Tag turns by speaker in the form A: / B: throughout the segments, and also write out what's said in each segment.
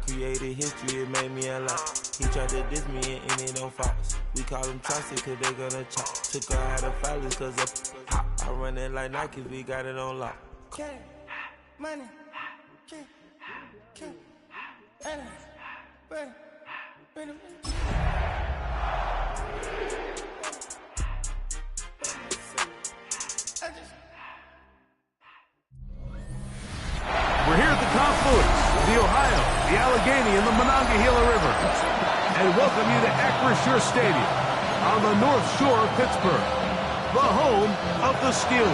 A: created history, it made me a lot. He tried to diss me and it don't Fox. We call them Chaucer cause they gonna chop. Took her out of filers cause of hot. I run it like Nike, we got it on lock.
B: Okay, money, okay,
C: We're here at the confluence of the Ohio, the Allegheny, and the Monongahela River, and welcome you to Acrisure Stadium on the North Shore of Pittsburgh, the home of the Steelers.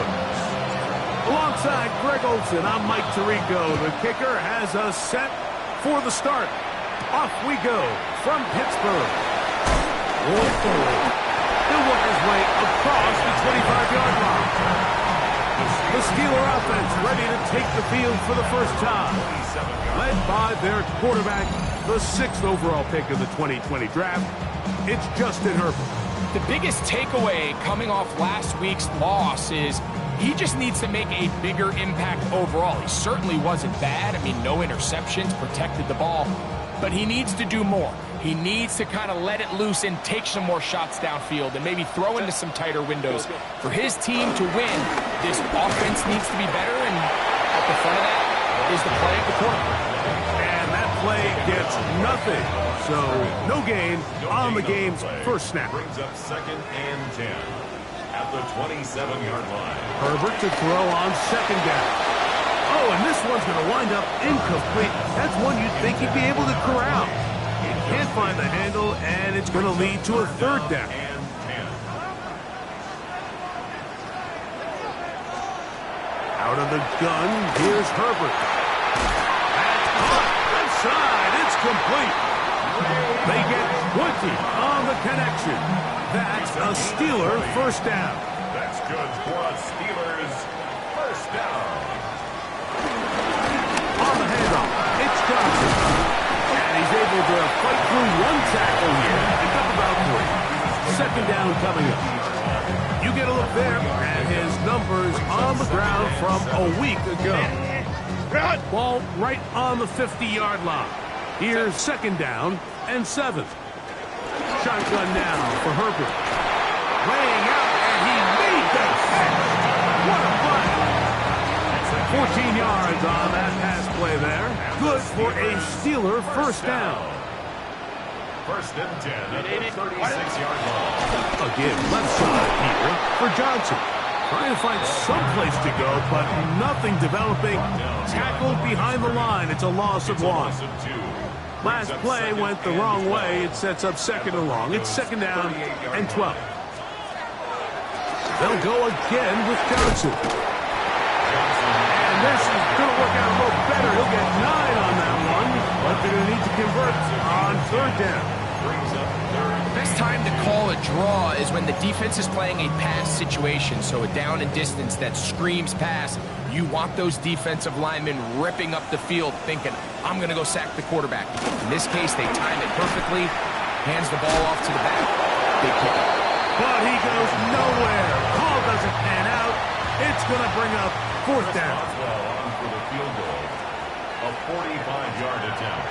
C: Alongside Greg Olson, I'm Mike Tirico. The kicker has us set for the start. Off we go from Pittsburgh. He'll work his way across the 25-yard line. The Steeler offense ready to take the field for the first time. Led by their quarterback, the 6th overall pick of the 2020 draft, it's Justin Herbert.
D: The biggest takeaway coming off last week's loss is he just needs to make a bigger impact overall. He certainly wasn't bad. I mean, no interceptions, protected the ball, but he needs to do more. He needs to kind of let it loose and take some more shots downfield and maybe throw into some tighter windows. For his team to win, this offense needs to be better, and at the front of that is the play of the quarterback.
C: And that play gets nothing. So no gain on the game's first snap.
E: Brings up 2nd and 10 at the 27-yard line.
C: Herbert to throw on 2nd down. Oh, and this one's going to wind up incomplete. That's one you'd think he'd be able to corral. He can't find the handle, and it's going to lead to a 3rd down. Out of the gun, here's Herbert. That's caught. Left side, it's complete. They get 20 on the connection. That's a Steeler first down.
E: That's good for a Steelers first down.
C: On the handoff, it's Johnson. And he's able to fight through one tackle here. Pick up about 3. 2nd down coming up. You get a look there at his numbers on the ground from a week ago. Ball right on the 50-yard line. Here's 2nd down and 7. Shotgun now for Herbert. Laying out, and he made that catch. What a play. 14 yards on that pass play there. Good for a Steeler first down.
E: 1st and 10 at the 36-yard line.
C: Again, left side here for Johnson. Trying to find some place to go, but nothing developing. Tackled behind the line. It's a loss of 1. Last play went the wrong way. It sets up 2nd and long. It's 2nd down and 12. They'll go again with Johnson. And this is going to work out a little better. He'll get 9 on that one, but they're going to need to convert on 3rd down.
D: Best time to call a draw is when the defense is playing a pass situation, so a down and distance that screams pass. You want those defensive linemen ripping up the field thinking, I'm going to go sack the quarterback. In this case, they time it perfectly, hands the ball off to the back. Big kick.
C: But he goes nowhere. Call doesn't pan out. It's going to bring up 4th down.
E: On for the field goal. A 45-yard attempt.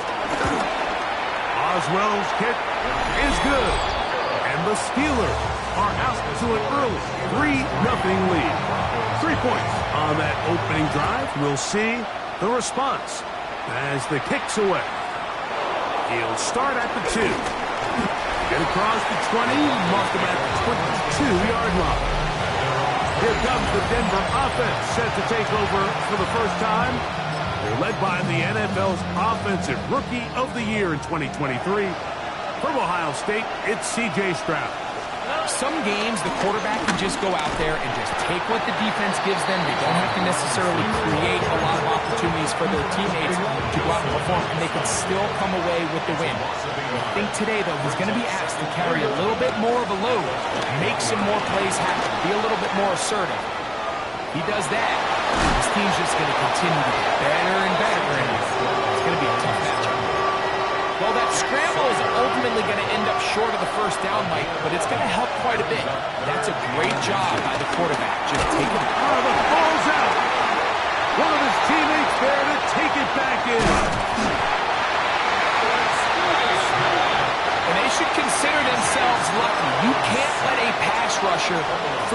C: Oswell's kick is good. And the Steelers are out to an early 3-0 lead. 3 points on that opening drive. We'll see the response as the kick's away. He'll start at the 2. Get across the 20, mark him at the 22-yard line. Here comes the Denver offense set to take over for the first time. They're led by the NFL's Offensive Rookie of the Year in 2023. From Ohio State, it's C.J. Stroud.
D: Some games, the quarterback can just go out there and just take what the defense gives them. They don't have to necessarily create a lot of opportunities for their teammates to go out and perform, and they can still come away with the win. I think today, though, he's going to be asked to carry a little bit more of a load, make some more plays happen, be a little bit more assertive. He does that, his team's just going to continue to get better and better, and it's going to be a tough matchup. Well, that scramble is ultimately going to end up short of the first down, Mike, but it's going to help quite a bit. That's a great job by the quarterback. Just take it out.
C: Oh, the ball's out. One of his teammates there to take it back in.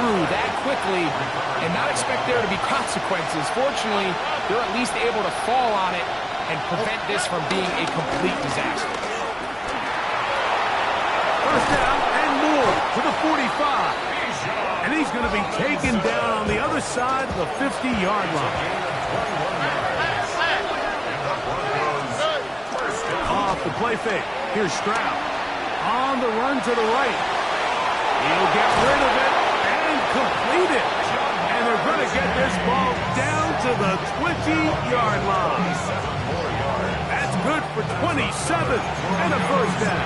D: through that quickly and not expect there to be consequences. Fortunately, they're at least able to fall on it and prevent this from being a complete disaster.
C: First down and more to the 45. And he's going to be taken down on the other side of the 50-yard line. Off the play fake. Here's Stroud. On the run to the right. He'll get rid of it and complete it. And they're going to get this ball down to the 20-yard line. That's good for 27 and a first down.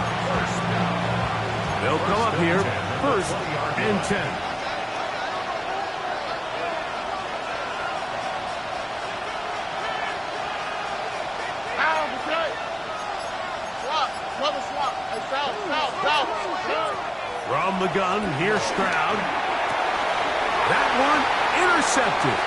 C: They'll come up here, first and 10. From the gun, here's Stroud. That one intercepted.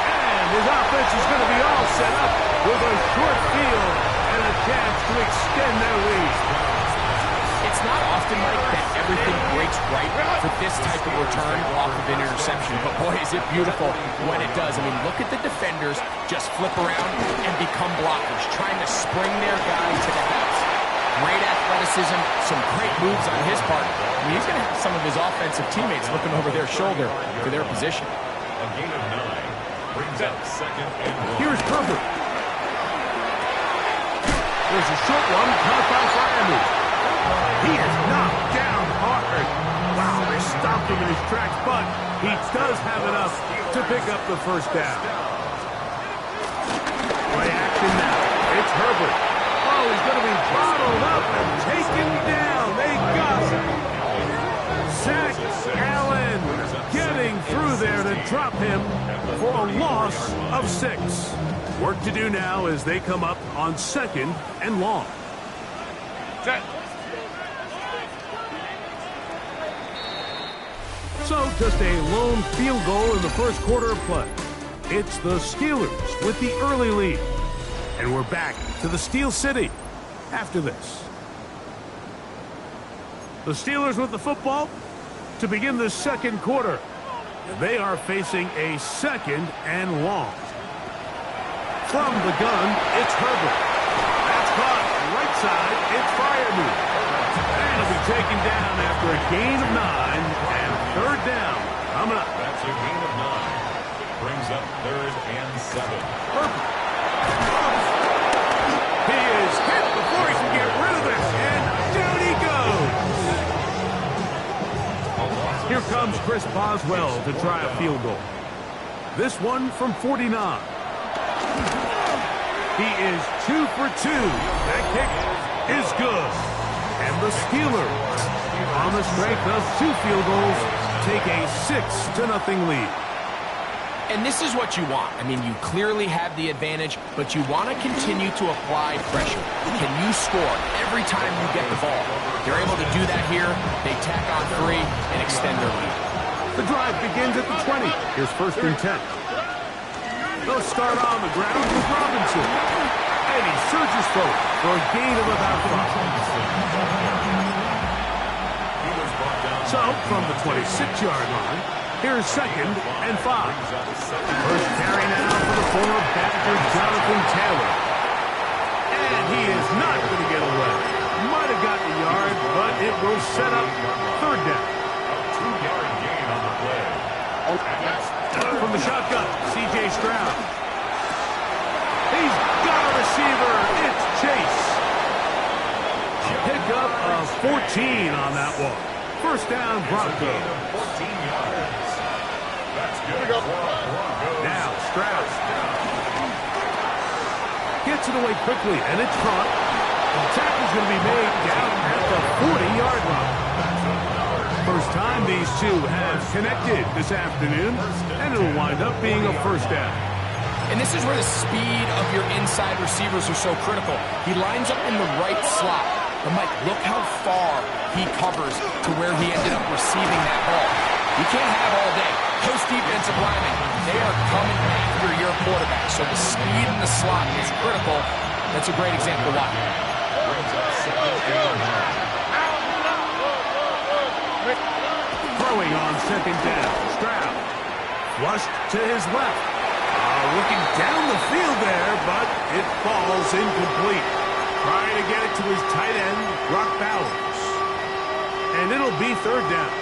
C: And his offense is going to be all set up with a short field and a chance to extend their lead.
D: It's not often, Mike, that everything breaks right for this type of return off of an interception. But, boy, is it beautiful when it does. I mean, look at the defenders just flip around and become blockers, trying to spring their guy to the house. Great athleticism, some great moves on his part. I mean, he's going to have some of his offensive teammates looking over their shoulder for their position.
E: A gain of 9 brings up second and 1.
C: Here's Herbert. There's a short one, caught by Miami. He is knocked down hard. Wow, they stopped him in his tracks, but he does have enough to pick up the first down. Play action now. It's Herbert. Oh, he's going to be bottled up and taken down. They got him. Zach Allen getting through there to drop him for a loss of 6. Work to do now as they come up on second and long. Set. So, just a lone field goal in the first quarter of play. It's the Steelers with the early lead. And we're back to the Steel City after this. The Steelers with the football to begin the second quarter. And they are facing a second and long. From the gun, it's Herbert. That's caught. Right side, it's Miami. And he'll be taken down after a gain of 9 and third down. Coming up.
E: That's a gain of 9. Brings up third and 7.
C: Herbert. He is hit before he can get rid of it, and down he goes. Here comes Chris Boswell to try a field goal. This one from 49. He is 2 for 2. That kick is good. And the Steelers, on the strength of 2 field goals, take a 6-0 lead.
D: And this is what you want. I mean, you clearly have the advantage, but you want to continue to apply pressure. Can you score every time you get the ball? They're able to do that here. They tack on 3 and extend their lead.
C: The drive begins at the 20. Here's first and 10. They'll start on the ground with Robinson. And he surges forward for a gain of about 5. So, from the 26-yard line, here's second and 5. First carry now for the former Badger Jonathan Taylor. And he is not going to get away. Might have gotten a yard, but it will set up third down.
E: A 2-yard gain on the play.
C: From the shotgun, C.J. Stroud. He's got a receiver. It's Chase. Pick up of 14 on that one. First down, Broncos.
E: 14 yards. That's good for Broncos.
C: Now, Stroud. Gets it away quickly, and it's caught. The tackle's going to be made down at the 40-yard line. First time these two have connected this afternoon, and it'll wind up being a first down.
D: And this is where the speed of your inside receivers are so critical. He lines up in the right slot. But, Mike, look how far he covers to where he ended up receiving that ball. You can't have all day. Those defensive linemen, they are coming after your quarterback. So the speed in the slot is critical. That's a great example why.
C: throwing on second down. Stroud flushed to his left. Looking down the field there, but it falls incomplete. Trying to get it to his tight end, Brock Bowers. And it'll be third down.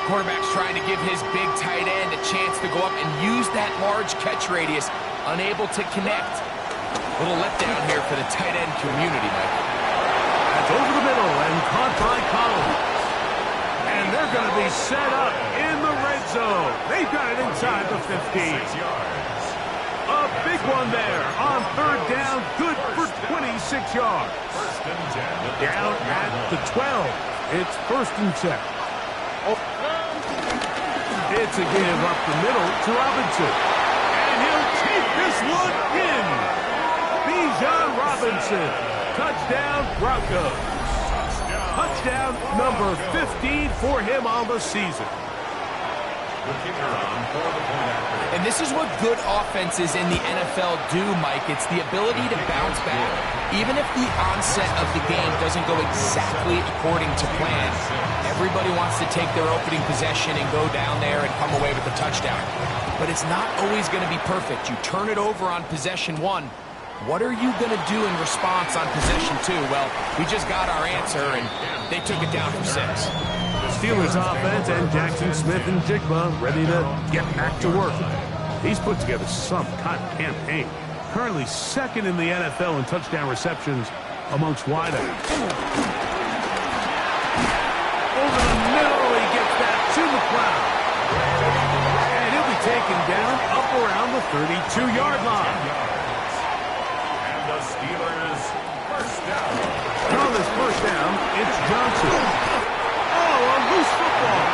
D: Quarterback's trying to give his big tight end a chance to go up and use that large catch radius. Unable to connect. A little letdown here for the tight end community, Mike.
C: That's over the middle and caught by Collins. And they're going to be set up in the red zone. They've got it inside the 15. A big one there on third down. Good for 26 yards. Down at the 12. It's first and 10. It's a give up the middle to Robinson. And he'll take this one in. Bijan Robinson. Touchdown, Broncos. Touchdown number 15 for him on the season.
D: And this is what good offenses in the NFL do, Mike. It's the ability to bounce back. Even if the onset of the game doesn't go exactly according to plan, everybody wants to take their opening possession and go down there and come away with a touchdown. But it's not always going to be perfect. You turn it over on possession 1. What are you going to do in response on possession 2? Well, we just got our answer, and they took it down for 6.
C: Steelers offense and Jackson Smith and Jigba ready to get back to work. He's put together some kind of campaign. Currently second in the NFL in touchdown receptions amongst wideouts. Over the middle, he gets that to McLeod. And he'll be taken down up around the 32-yard line.
E: And the Steelers first down.
C: On this first down, it's Johnson. A loose football.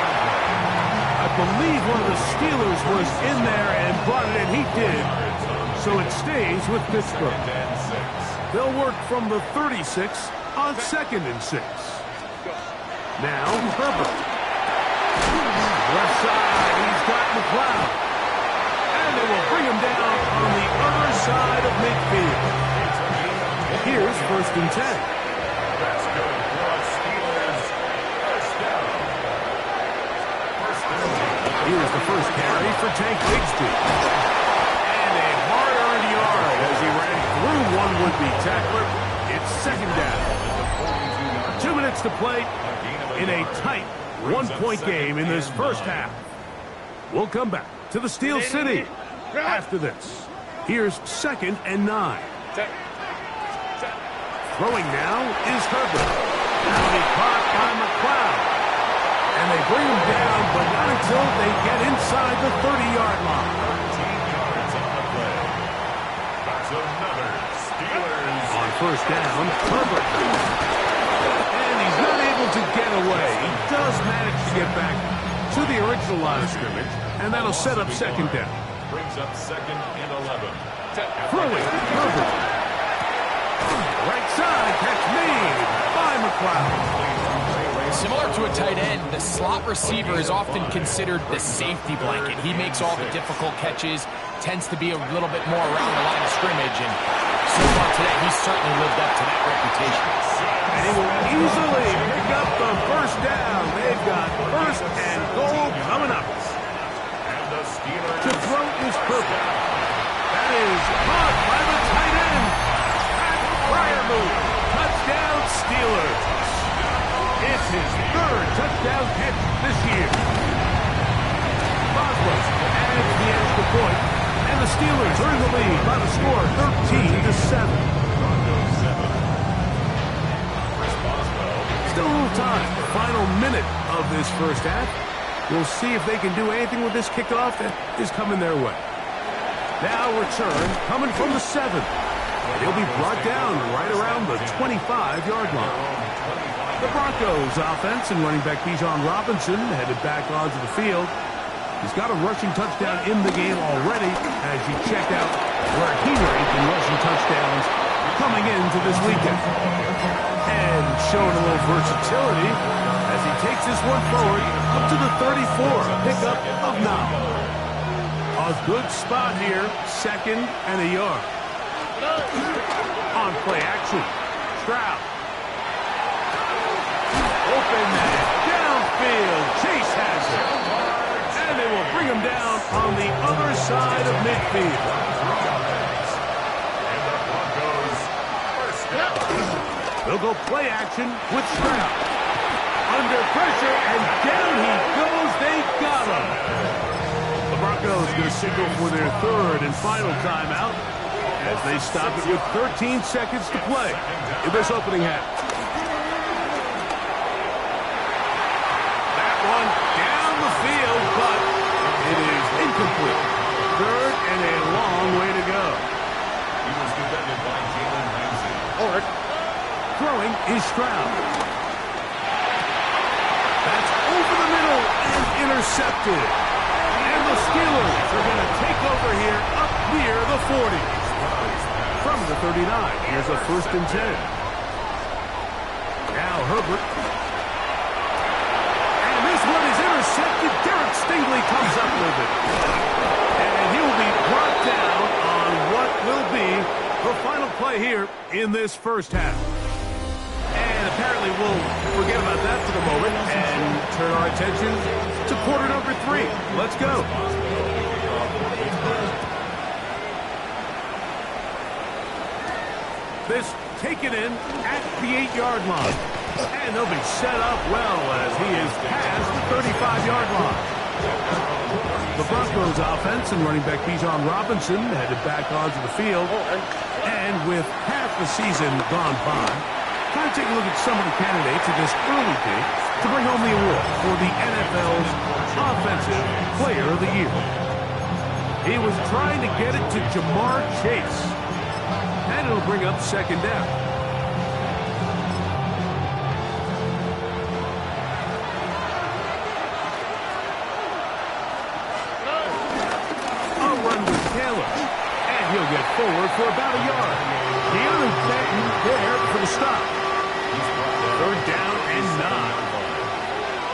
C: I believe one of the Steelers was in there and brought it in. He did. So it stays with Pittsburgh. They'll work from the 36 on second and 6. Now Herbert. Left side, he's got McLeod. And they will bring him down on the other side of midfield. Here's first and 10.
E: That's good for a Steelers first down.
C: Here's the first carry for Tank Bigsby. And a hard-earned yard as he ran through one would-be tackler. It's second down. 2 minutes to play in a tight one-point game in this first half. We'll come back to the Steel City after this. Here's second and 9. Throwing now is Herbert. That'll be caught by McLeod. And they bring him down, but not until they get inside the 30-yard line.
E: 13 yards on the play. That's another Steelers.
C: On first down, Herbert. And he's not able to get away. He does manage to get back to the original line of scrimmage, and that'll set up second down.
E: Brings up second and 11.
C: Throwing, Herbert. Right side, catch made by McLeod.
D: Similar to a tight end, the slot receiver is often considered the safety blanket. He makes all the difficult catches, tends to be a little bit more around the line of scrimmage, and so far today, he's certainly lived up to that reputation.
C: And he will easily pick up the first down. They've got first and goal coming up.
E: And the Steelers
C: To throw is Herbert. That is caught by the tight end. Pat Fryermuth. Touchdown Steelers. It's his third touchdown catch this year. Boswell adds the extra point, and the Steelers are in the lead by the score 13-7.
E: Broncos 7. Chris Boswell.
C: Still a little time. Final minute of this first half. We'll see if they can do anything with this kickoff that is coming their way. Now return coming from the 7. And he'll be brought down right around the 25-yard line. The Broncos offense and running back Bijan Robinson headed back onto the field. He's got a rushing touchdown in the game already as you check out where he ranked in rushing touchdowns coming into this weekend. And showing a little versatility as he takes this one forward up to the 34, pickup of 9. A good spot here, second and a yard. On play action, Stroud. Open man, downfield, Chase has down on the other side of midfield.
E: And the Broncos first down.
C: They'll go play action with Stroud. Under pressure, and down he goes. They got him. The Broncos going to signal for their third and final timeout as they stop it with 13 seconds to play in this opening half. That one down the field, but it is incomplete. Third and a long way to go.
E: He was defended by Jalen Ramsey.
C: Orr throwing is Stroud. That's over the middle and intercepted. And the Steelers are going to take over here up near the 40. From the 39, here's a 1st and 10. Now Herbert. And this one is intercepted. Derek Stingley comes up with it. And he'll be brought down on what will be the final play here in this first half. And apparently we'll forget about that for the moment and turn our attention to quarter number 3. Let's go. This taken in at the 8-yard line. And they'll be set up well as he is past the 35-yard line. The Broncos offense and running back Bijan Robinson headed back onto the field. And with half the season gone by, time to take a look at some of the candidates at this early date to bring home the award for the NFL's Offensive Player of the Year. He was trying to get it to Jamar Chase. And it'll bring up 2nd down. A run with Taylor. And he'll get forward for about a yard. Keanu Benton there for the stop. 3rd down and 9.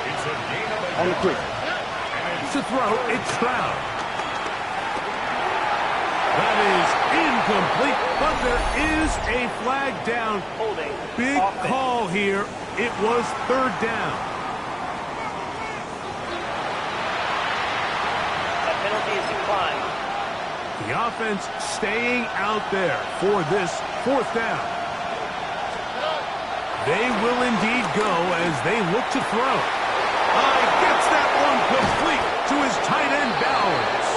E: It's a gain of
C: On the quick. To throw, it's Stroud. That is incomplete, but there is a flag down.
B: Holding.
C: Big call here. It was 3rd down.
B: A penalty is declined.
C: The offense staying out there for this 4th down. They will indeed go as they look to throw. Gets that one complete to his tight end Bowers.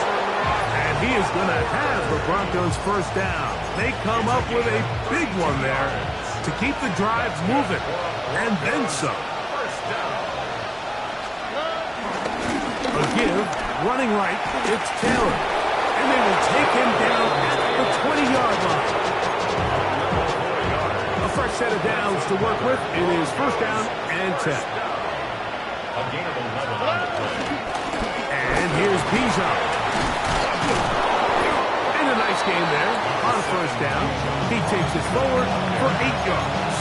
C: And he is going to have the Broncos 1st down. They come up with a big one there to keep the drive moving. And then some. A give, running right, it's Taylor. And they will take him down at the 20-yard line. A fresh set of downs to work with. It is 1st down and 10.
E: a gain of 11 on the play.
C: And here's Bijan. And a nice game there on 1st down. He takes it forward for 8 yards.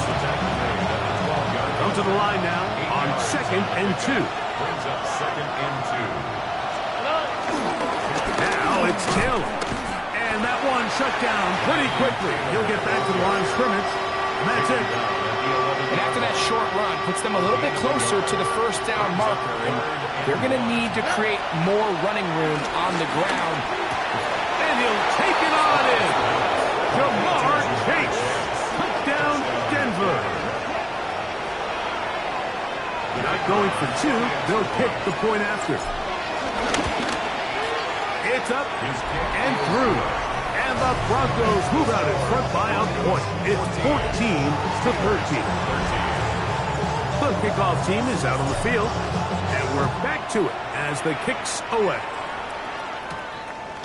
C: Come to the line now on 2nd and 2.
E: Brings up 2nd and 2.
C: Now it's Taylor. And that one shut down pretty quickly. He'll get back to the line of scrimmage. And that's it.
D: And after that short run, puts them a little bit closer to the 1st down marker. And they're going to need to create more running room on the ground.
C: And he'll take it on in. Jamar Chase. Touchdown, Denver. Not going for 2. They'll kick the point after. It's up and through. And the Broncos move out in front by a point. It's 14-13. The kickoff team is out on the field. And we're back to it as the kicks away.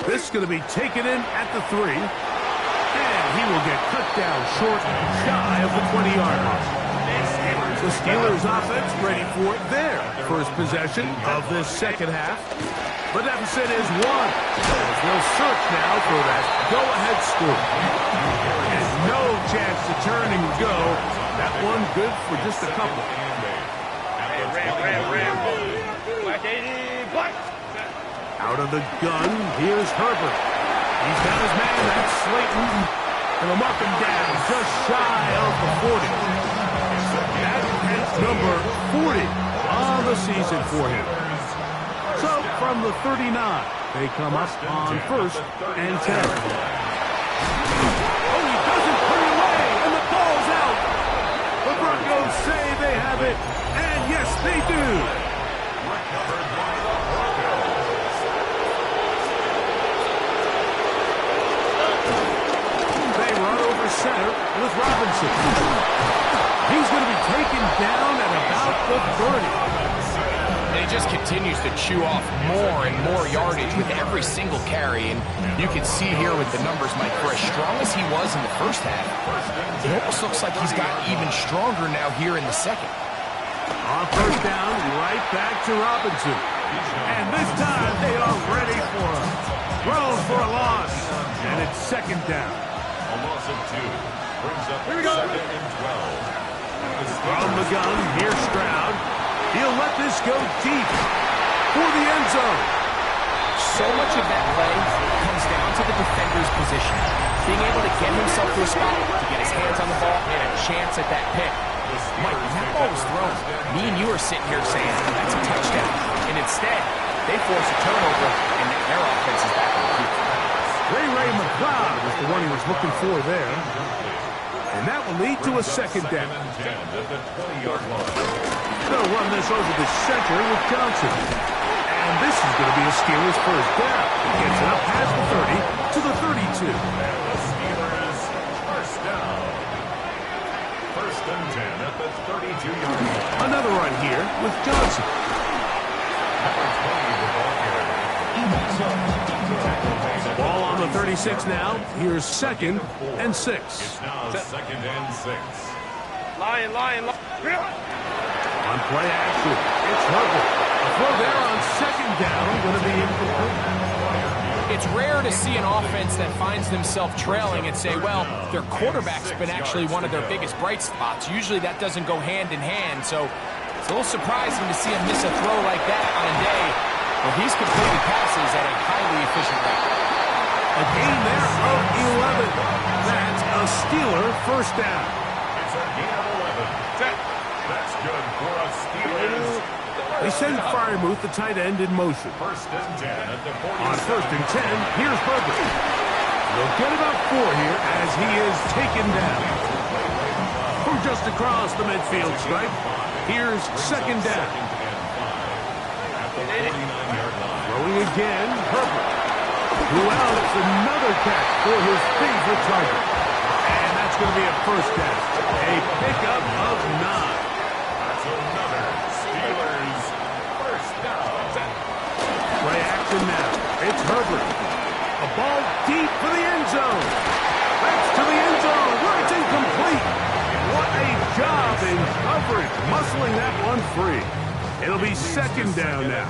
C: This is going to be taken in at the 3. And he will get cut down short, shy of the 20-yard line. The Steelers offense ready for their first possession of this second half. The deficit is 1. They'll search now for that go-ahead score. And no chance to turn and go. That one good for just a couple. Out of the gun, here's Herbert. He's got his man, that's Slayton. And they'll mark him down just shy of the 40. That is number 40 on the season for him. So, from the 39. They come up on 1st and 10. Oh, he doesn't put it away, and the ball's out. The Broncos say they have it, and yes, they do. They run over center with Robinson. He's going to be taken down at about the 30.
D: And he just continues to chew off more and more yardage with every single carry. And you can see here with the numbers, Mike, for as strong as he was in the first half, it almost looks like he's gotten even stronger now here in the second.
C: On 1st down, right back to Robinson. And this time they are ready for him. Throws for a loss. And it's 2nd down.
E: A loss of 2. Brings up 2nd and 12.
C: From the gun, here's Stroud. He'll let this go deep for the end zone.
D: So much of that play comes down to the defender's position. Being able to get himself to a spot, to get his hands on the ball, and a chance at that pick. Mike, when that ball was thrown, me and you are sitting here saying, that's a touchdown. And instead, they force a turnover, and their offense is back on the field.
C: Ray McLeod was the one he was looking for there. And that will lead to a 2nd down. They'll run this over the center with Johnson. And this is going to be a Steelers 1st down. He gets it up past the 30 to the 32.
E: The Steelers 1st down. 1st and 10 at the 32-yard line.
C: Another run here with Johnson.
E: Number 20, the ball carrier.
C: Ball on the 36 now. Here's 2nd and 6.
E: It's now 2nd and 6.
B: Lion.
C: On play action, it's Herbert. A throw there on 2nd down, going to be incomplete.
D: It's rare to see an offense that finds themselves trailing and say, well, their quarterback's been actually one of their biggest bright spots. Usually that doesn't go hand in hand, so it's a little surprising to see him miss a throw like that on a day where he's completing passes at a highly efficient rate.
C: A gain there of 11. That's a Steeler 1st down.
E: It's a gain of 11. That's good for a Steelers.
C: They send Freiermuth, the tight end, in motion.
E: 1st and 10 at the 40.
C: On 1st and 10, here's Herbert. They'll get about 4 here as he is taken down. From just across the midfield stripe, here's 2nd down. Throwing again, Herbert. Who else? Another catch for his favorite target. And that's going to be a 1st down. A pickup of 9.
E: That's another Steelers 1st down.
C: Play action now. It's Herbert. A ball deep for the end zone. That's to the end zone where it's incomplete. What a job in coverage, muscling that one free. It'll be 2nd down now.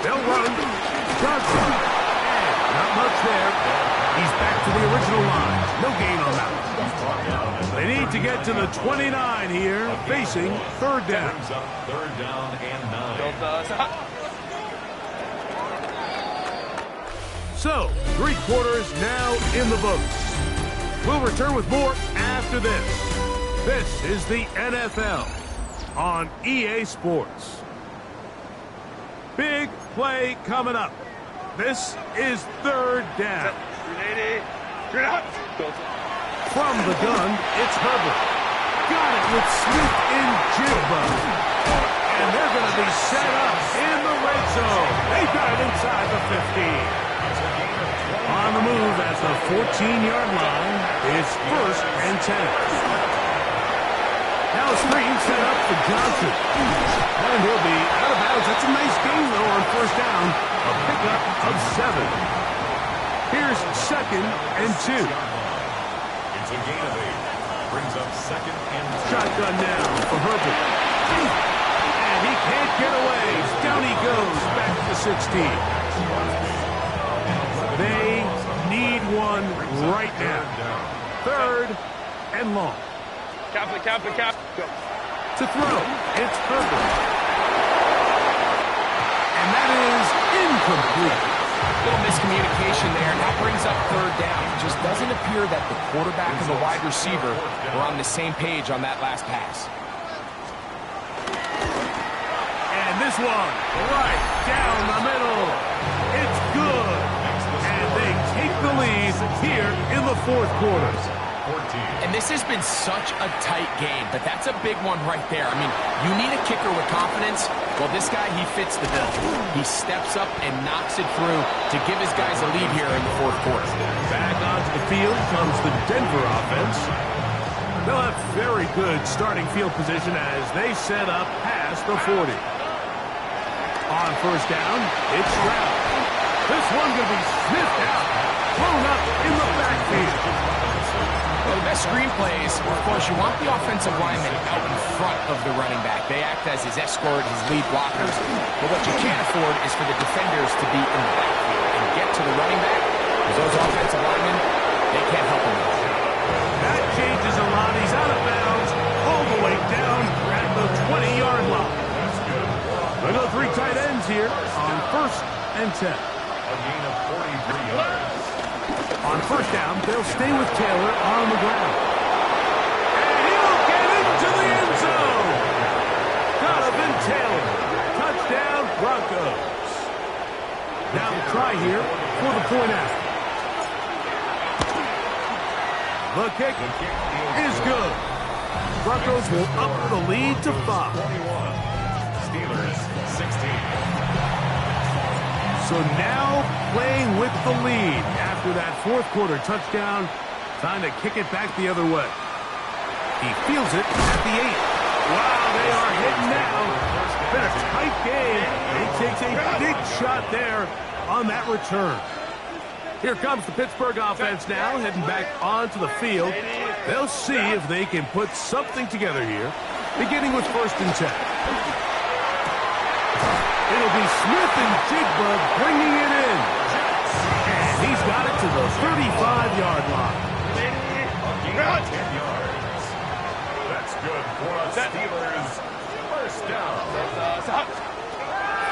C: They'll run. Johnson. And not much there. He's back to the original line. No gain on that one. They need to get to the 29 here, facing 3rd down.
E: 3rd down and 9.
C: So, 3 quarters now in the books. We'll return with more after this. This is the NFL on EA Sports. Big play coming up. This is 3rd down. From the gun, it's Herbert. Got it with Smith in Jigba. And they're going to be set up in the red zone. They got it inside the 15. On the move at the 14-yard line, it's 1st and 10. Now a screen set up for Johnson. And he'll be out of bounds. That's a nice gain, though, on 1st down. A pickup of 7. Here's 2nd and 2.
E: It's a gain of 8. Brings up 2nd and 2.
C: Shotgun now for Herbert. And he can't get away. Down he goes back to 16. They need one right now. 3rd and long.
B: Cap.
C: To throw, it's Herbert. And that is incomplete.
D: Little miscommunication there. Now brings up third down. It just doesn't appear that the quarterback and the wide receiver were on the same page on that last pass.
C: And this one, right down the middle. It's good. And they take the lead here in the fourth quarter.
D: And this has been such a tight game, but that's a big one right there. I mean, you need a kicker with confidence. Well, this guy, he fits the bill. He steps up and knocks it through to give his guys a lead here in the fourth quarter.
C: Back onto the field comes the Denver offense. They'll have very good starting field position as they set up past the 40. On first down, it's Stroud. This one going to be sniffed out, thrown up in the backfield.
D: Well, the best screenplays, of course, you want the offensive lineman out in front of the running back. They act as his escort, his lead blockers. But what you can't afford is for the defenders to be in the backfield and get to the running back. Because those offensive linemen, they can't help him with it.
C: That changes a lot. He's out of bounds all the way down at the 20-yard line. They go three tight ends here on first and 10.
E: A gain of 43 yards.
C: On first down, they'll stay with Taylor on the ground. And he'll get into the end zone. Donovan Taylor. Touchdown, Broncos. Now the try here for the point after. The kick is good. Broncos will up the lead to 5.
E: 21. Steelers 16.
C: So now playing with the lead after that fourth quarter touchdown. Time to kick it back the other way. He feels it at the 8. Wow, they are hitting now. Been a tight game. He takes a big shot there on that return. Here comes the Pittsburgh offense now, heading back onto the field. They'll see if they can put something together here, beginning with first and 10. It'll be Smith and Jigba bringing it in. And he's got it to the 35-yard line.
E: A gain of 10 yards. That's good for the Steelers. First down.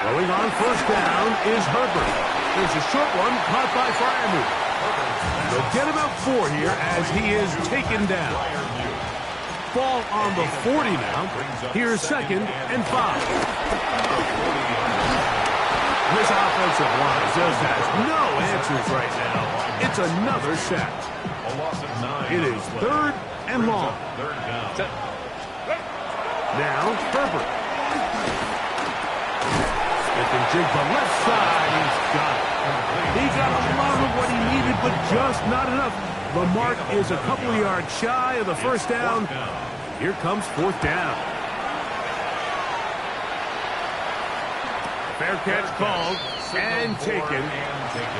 C: Going on first down is Herbert. There's a short one caught by Freiermuth. They'll get about 4 here as he is taken down. Ball on the 40 now. Here's second and 5. This offensive line just has no answers right now. It's another sack.
E: A loss of 9.
C: It is third and long.
E: Third down.
C: Now Herbert. Smith and Jigba left side. He's got it. He got a lot of what he needed, but just not enough. The mark is a couple yards shy of the first down. Here comes fourth down. Fair catch called and taken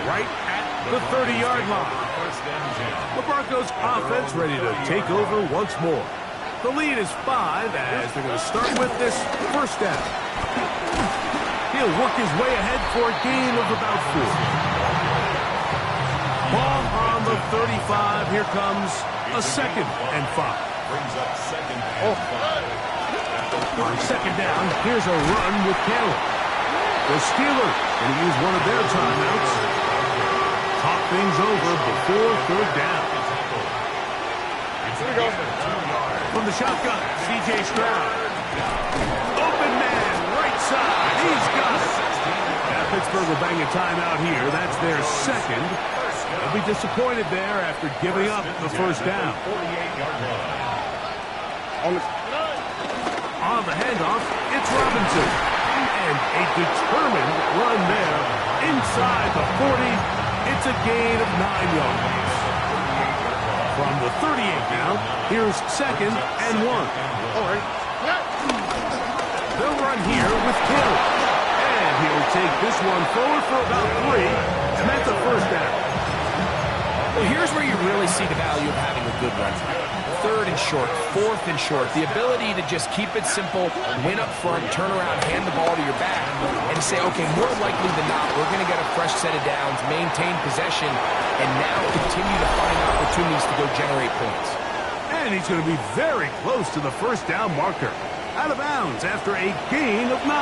C: right at the 30-yard line. The Broncos offense ready to take over once more. The lead is 5 as they're going to start with this first down. He'll work his way ahead for a gain of about 4. Ball on the 35. Here comes a second and 5.
E: Brings up second and 5.
C: On second down, here's a run with Taylor. The Steelers going to use one of their timeouts. Talk things over before third down. From the shotgun, C.J. Stroud. Open man, right side. He's got it. Now Pittsburgh will bang a timeout here. That's their second. They'll be disappointed there after giving up the first down. On the handoff, it's Robinson. And a determined run there inside the 40. It's a gain of 9 yards. From the 38 now, here's second and 1. All right. They'll run here with Taylor. And he'll take this one forward for about 3. And that's a first down.
D: Well, here's where you really see the value of having a good run. Third and short, fourth and short. The ability to just keep it simple, win up front, turn around, hand the ball to your back, and say, okay, more likely than not, we're going to get a fresh set of downs, maintain possession, and now continue to find opportunities to go generate points.
C: And he's going to be very close to the first down marker. Out of bounds after a gain of 9.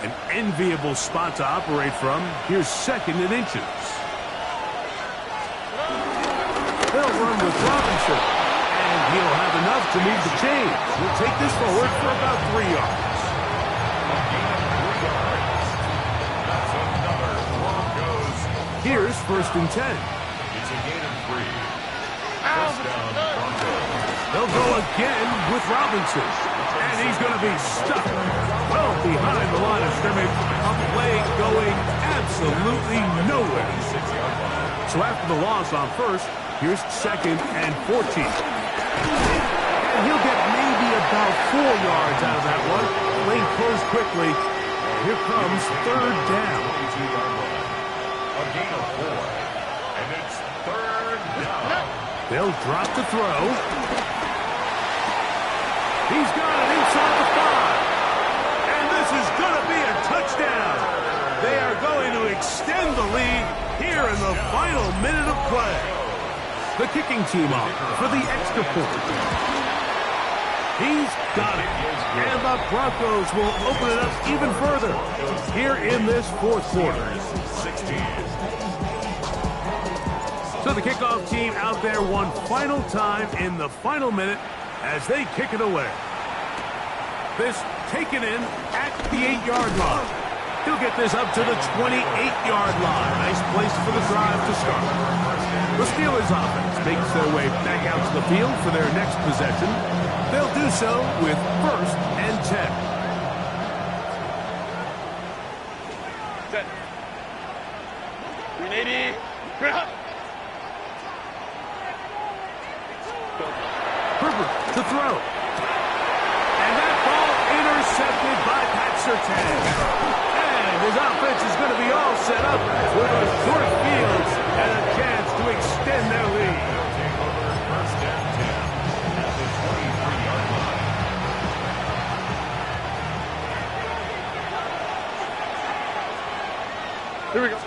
C: An enviable spot to operate from. Here's 2nd and inches. They'll run with Robinson. And he'll have enough to move the chains. He'll take this forward for about 3 yards.
E: That's another Broncos.
C: Here's 1st and 10.
E: It's a gain of 3. First down, Broncos.
C: They'll go again with Robinson. And he's going to be stuck well behind the line of scrimmage. A play going absolutely nowhere. So after the loss on 1st, here's 2nd and 14. And he'll get maybe about 4 yards out of that one. Lane closed quickly. Here comes 3rd down.
E: A gain of 4. And it's 3rd down.
C: They'll drop the throw. He's got it inside the 5. And this is going to be a touchdown. They are going to extend the lead here in the final minute of play. The kicking team up for the extra point. He's got it. And the Broncos will open it up even further here in this 4th quarter.
E: 16.
C: So the kickoff team out there one final time in the final minute as they kick it away. This taken in at the 8-yard line. He'll get this up to the 28-yard line. Nice place for the drive to start. The Steelers offense makes their way back out to the field for their next possession. They'll do so with 1st and 10.
B: Set. 380.
C: Herbert to throw. And that ball intercepted by Pat Surtain. And his offense is going to be all set up with a short field and a chance to extend their lead.
E: Take over 1st and 10 at the 23-yard line.
B: Here we go.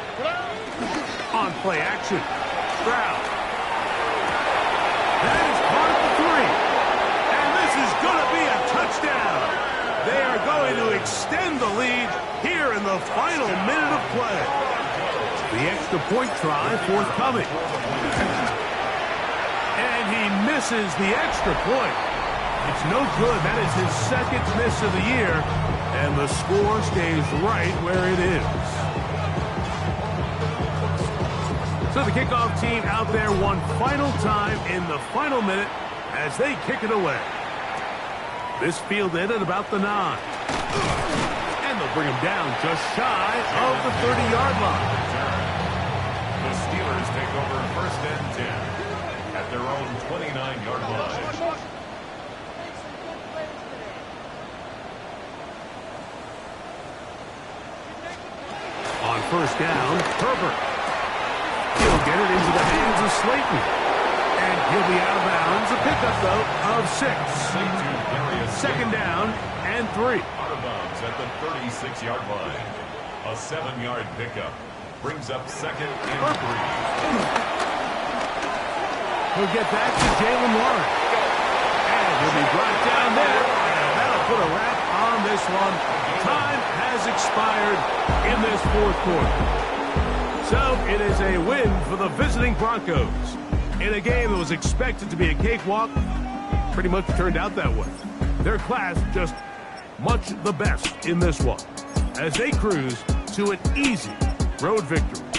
C: On play action. Stroud. That is caught at the 3. And this is going to be a touchdown. They are going to extend the lead here in the final minute of play. The extra point try forthcoming. And he misses the extra point. It's no good. That is his 2nd miss of the year. And the score stays right where it is. So the kickoff team out there one final time in the final minute as they kick it away. This fielded at about the 9. And they'll bring him down just shy of the 30-yard line.
E: The Steelers take over 1st and 10 at their own 29-yard line.
C: On 1st down, Herbert. He'll get it into the hands of Slayton. And he'll be out of bounds. A pickup, though, of 6. 2nd down and 3.
E: Out of bounds at the 36-yard line. A 7-yard pickup brings up 2nd and 3.
C: He'll get back to Jalen Warren. And he'll be brought down there. And that'll put a wrap on this one. Time has expired in this 4th quarter. So it is a win for the visiting Broncos. In a game that was expected to be a cakewalk, pretty much turned out that way. Their class just much the best in this one as they cruise to an easy road victory.